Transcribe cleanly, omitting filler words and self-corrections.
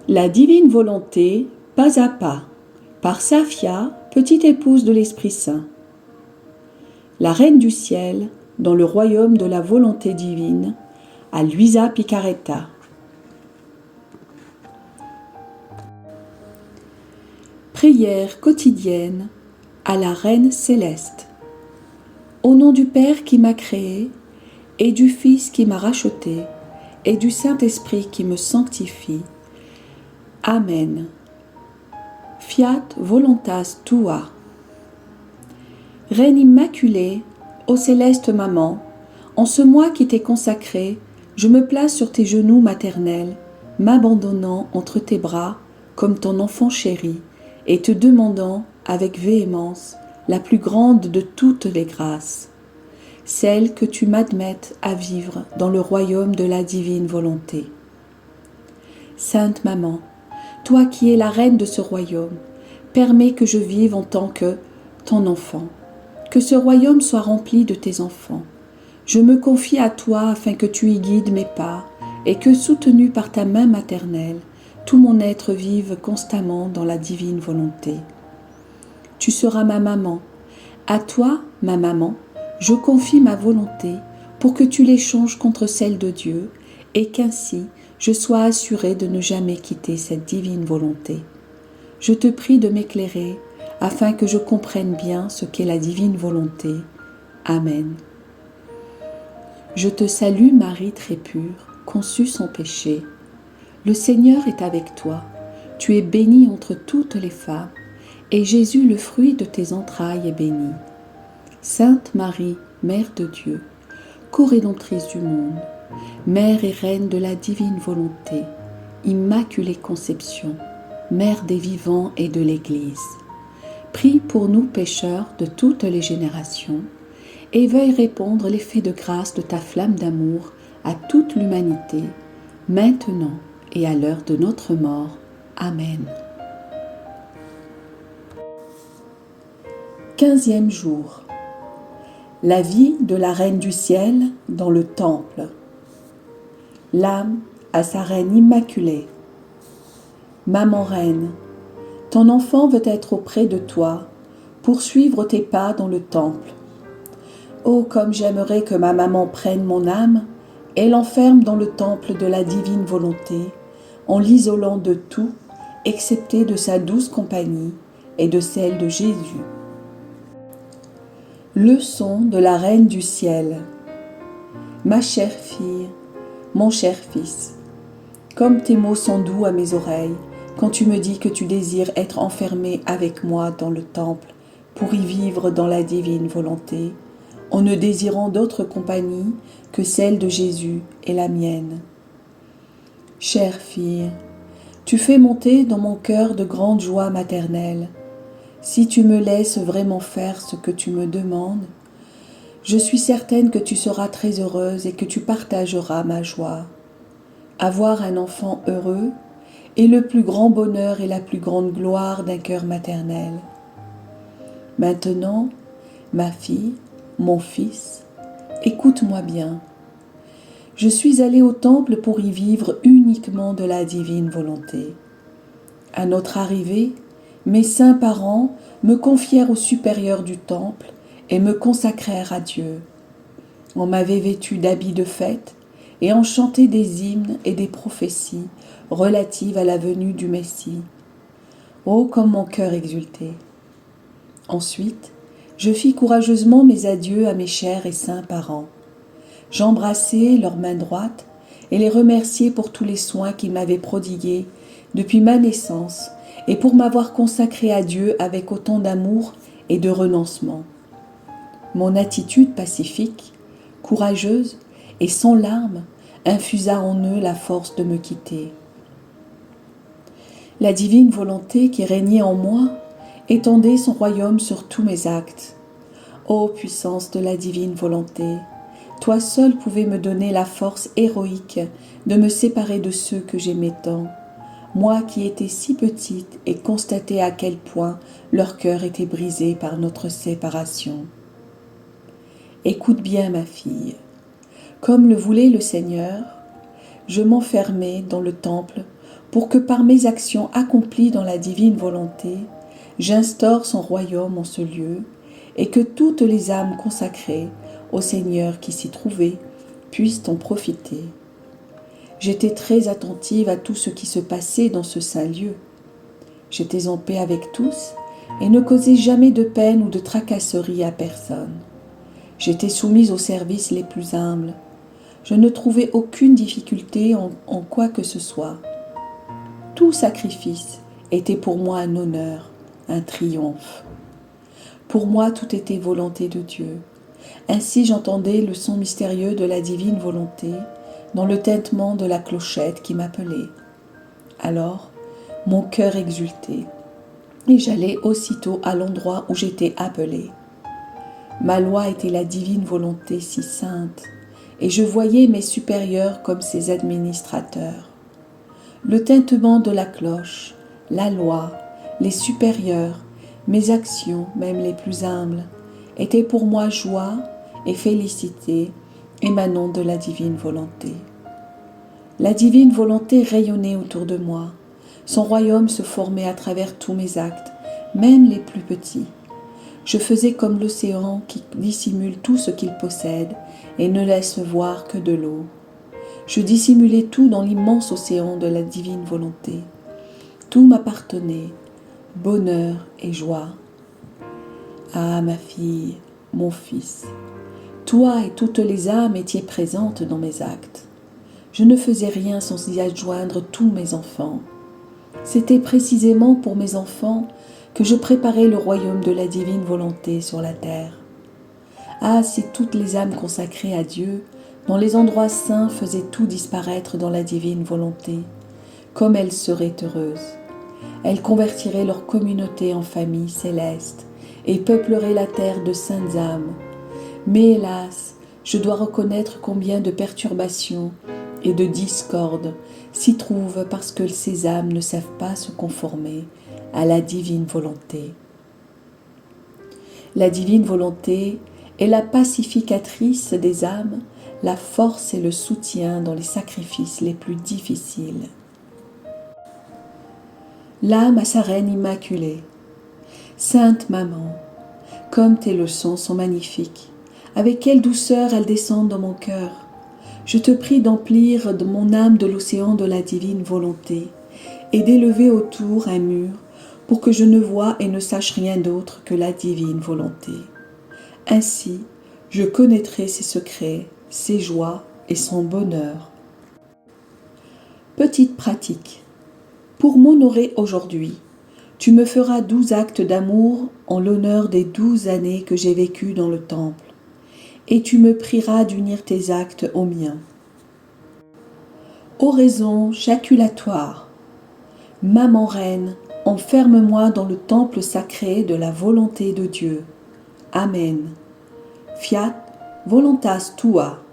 La divine volonté, pas à pas, par Safia, petite épouse de l'Esprit Saint. La Reine du Ciel, dans le royaume de la volonté divine, à Luisa Picaretta. Prière quotidienne à la Reine céleste. Au nom du Père qui m'a créé, et du Fils qui m'a racheté, et du Saint-Esprit qui me sanctifie. Amen. Fiat voluntas tua. Reine immaculée, ô céleste maman, en ce mois qui t'est consacré, je me place sur tes genoux maternels, m'abandonnant entre tes bras comme ton enfant chéri, et te demandant avec véhémence la plus grande de toutes les grâces, celle que tu m'admettes à vivre dans le royaume de la divine volonté. Sainte Maman, toi qui es la reine de ce royaume, permets que je vive en tant que ton enfant, que ce royaume soit rempli de tes enfants. Je me confie à toi afin que tu y guides mes pas et que, soutenu par ta main maternelle, tout mon être vive constamment dans la divine volonté. Tu seras ma maman. À toi, ma maman, je confie ma volonté pour que tu l'échanges contre celle de Dieu et qu'ainsi je sois assurée de ne jamais quitter cette divine volonté. Je te prie de m'éclairer afin que je comprenne bien ce qu'est la divine volonté. Amen. Je te salue Marie très pure, conçue sans péché. Le Seigneur est avec toi. Tu es bénie entre toutes les femmes, et Jésus, le fruit de tes entrailles, est béni. Sainte Marie, Mère de Dieu, co-rédemptrice du monde, Mère et Reine de la divine volonté, Immaculée Conception, Mère des vivants et de l'Église, prie pour nous pécheurs de toutes les générations, et veuille répandre l'effet de grâce de ta flamme d'amour à toute l'humanité, maintenant et à l'heure de notre mort. Amen. 15e jour. La vie de la Reine du Ciel dans le Temple. L'âme à sa Reine immaculée. Maman Reine, ton enfant veut être auprès de toi, pour suivre tes pas dans le Temple. Oh, comme j'aimerais que ma maman prenne mon âme et l'enferme dans le temple de la divine volonté, en l'isolant de tout, excepté de sa douce compagnie et de celle de Jésus. Leçon de la Reine du Ciel. Ma chère fille, mon cher fils, comme tes mots sont doux à mes oreilles, quand tu me dis que tu désires être enfermé avec moi dans le temple pour y vivre dans la divine volonté, en ne désirant d'autre compagnie que celle de Jésus et la mienne. Chère fille, tu fais monter dans mon cœur de grandes joies maternelles. Si tu me laisses vraiment faire ce que tu me demandes, je suis certaine que tu seras très heureuse et que tu partageras ma joie. Avoir un enfant heureux est le plus grand bonheur et la plus grande gloire d'un cœur maternel. Maintenant, ma fille, mon fils, écoute-moi bien. Je suis allée au temple pour y vivre uniquement de la divine volonté. À notre arrivée, mes saints parents me confièrent au supérieur du temple et me consacrèrent à Dieu. On m'avait vêtue d'habits de fête et on chantait des hymnes et des prophéties relatives à la venue du Messie. Oh, comme mon cœur exultait! Ensuite, je fis courageusement mes adieux à mes chers et saints parents. J'embrassai leurs mains droites et les remerciai pour tous les soins qu'ils m'avaient prodigués depuis ma naissance et pour m'avoir consacré à Dieu avec autant d'amour et de renoncement. Mon attitude pacifique, courageuse et sans larmes infusa en eux la force de me quitter. La divine volonté qui régnait en moi étendait son royaume sur tous mes actes. Ô puissance de la divine volonté, toi seul pouvais me donner la force héroïque de me séparer de ceux que j'aimais tant, moi qui étais si petite et constatais à quel point leur cœur était brisé par notre séparation. Écoute bien, ma fille. Comme le voulait le Seigneur, je m'enfermai dans le temple pour que par mes actions accomplies dans la divine volonté, j'instaure son royaume en ce lieu, et que toutes les âmes consacrées au Seigneur qui s'y trouvaient puissent en profiter. J'étais très attentive à tout ce qui se passait dans ce saint lieu. J'étais en paix avec tous et ne causais jamais de peine ou de tracasserie à personne. J'étais soumise aux services les plus humbles. Je ne trouvais aucune difficulté en quoi que ce soit. Tout sacrifice était pour moi un honneur, un triomphe. Pour moi, tout était volonté de Dieu. Ainsi j'entendais le son mystérieux de la divine volonté dans le tintement de la clochette qui m'appelait. Alors, mon cœur exultait, et j'allais aussitôt à l'endroit où j'étais appelée. Ma loi était la divine volonté si sainte, et je voyais mes supérieurs comme ses administrateurs. Le tintement de la cloche, la loi, les supérieurs, mes actions, même les plus humbles, étaient pour moi joie et félicité émanant de la divine volonté. La divine volonté rayonnait autour de moi. Son royaume se formait à travers tous mes actes, même les plus petits. Je faisais comme l'océan qui dissimule tout ce qu'il possède et ne laisse voir que de l'eau. Je dissimulais tout dans l'immense océan de la divine volonté. Tout m'appartenait, bonheur et joie. Ah, ma fille, mon fils, toi et toutes les âmes étiez présentes dans mes actes. Je ne faisais rien sans y adjoindre tous mes enfants. C'était précisément pour mes enfants que je préparais le royaume de la divine volonté sur la terre. Ah, si toutes les âmes consacrées à Dieu, dans les endroits saints, faisaient tout disparaître dans la divine volonté, comme elles seraient heureuses. Elles convertiraient leur communauté en famille céleste et peupleraient la terre de saintes âmes. Mais hélas, je dois reconnaître combien de perturbations et de discordes s'y trouvent parce que ces âmes ne savent pas se conformer à la divine volonté. La divine volonté est la pacificatrice des âmes, la force et le soutien dans les sacrifices les plus difficiles. L'âme a sa reine immaculée. Sainte Maman, comme tes leçons sont magnifiques, avec quelle douceur elles descendent dans mon cœur. Je te prie d'emplir de mon âme de l'océan de la divine volonté et d'élever autour un mur pour que je ne voie et ne sache rien d'autre que la divine volonté. Ainsi, je connaîtrai ses secrets, ses joies et son bonheur. Petite pratique. Pour m'honorer aujourd'hui, tu me feras 12 actes d'amour en l'honneur des 12 années que j'ai vécues dans le temple, et tu me prieras d'unir tes actes aux miens. Oraison jaculatoire. Maman reine, enferme-moi dans le temple sacré de la volonté de Dieu. Amen. Fiat voluntas tua.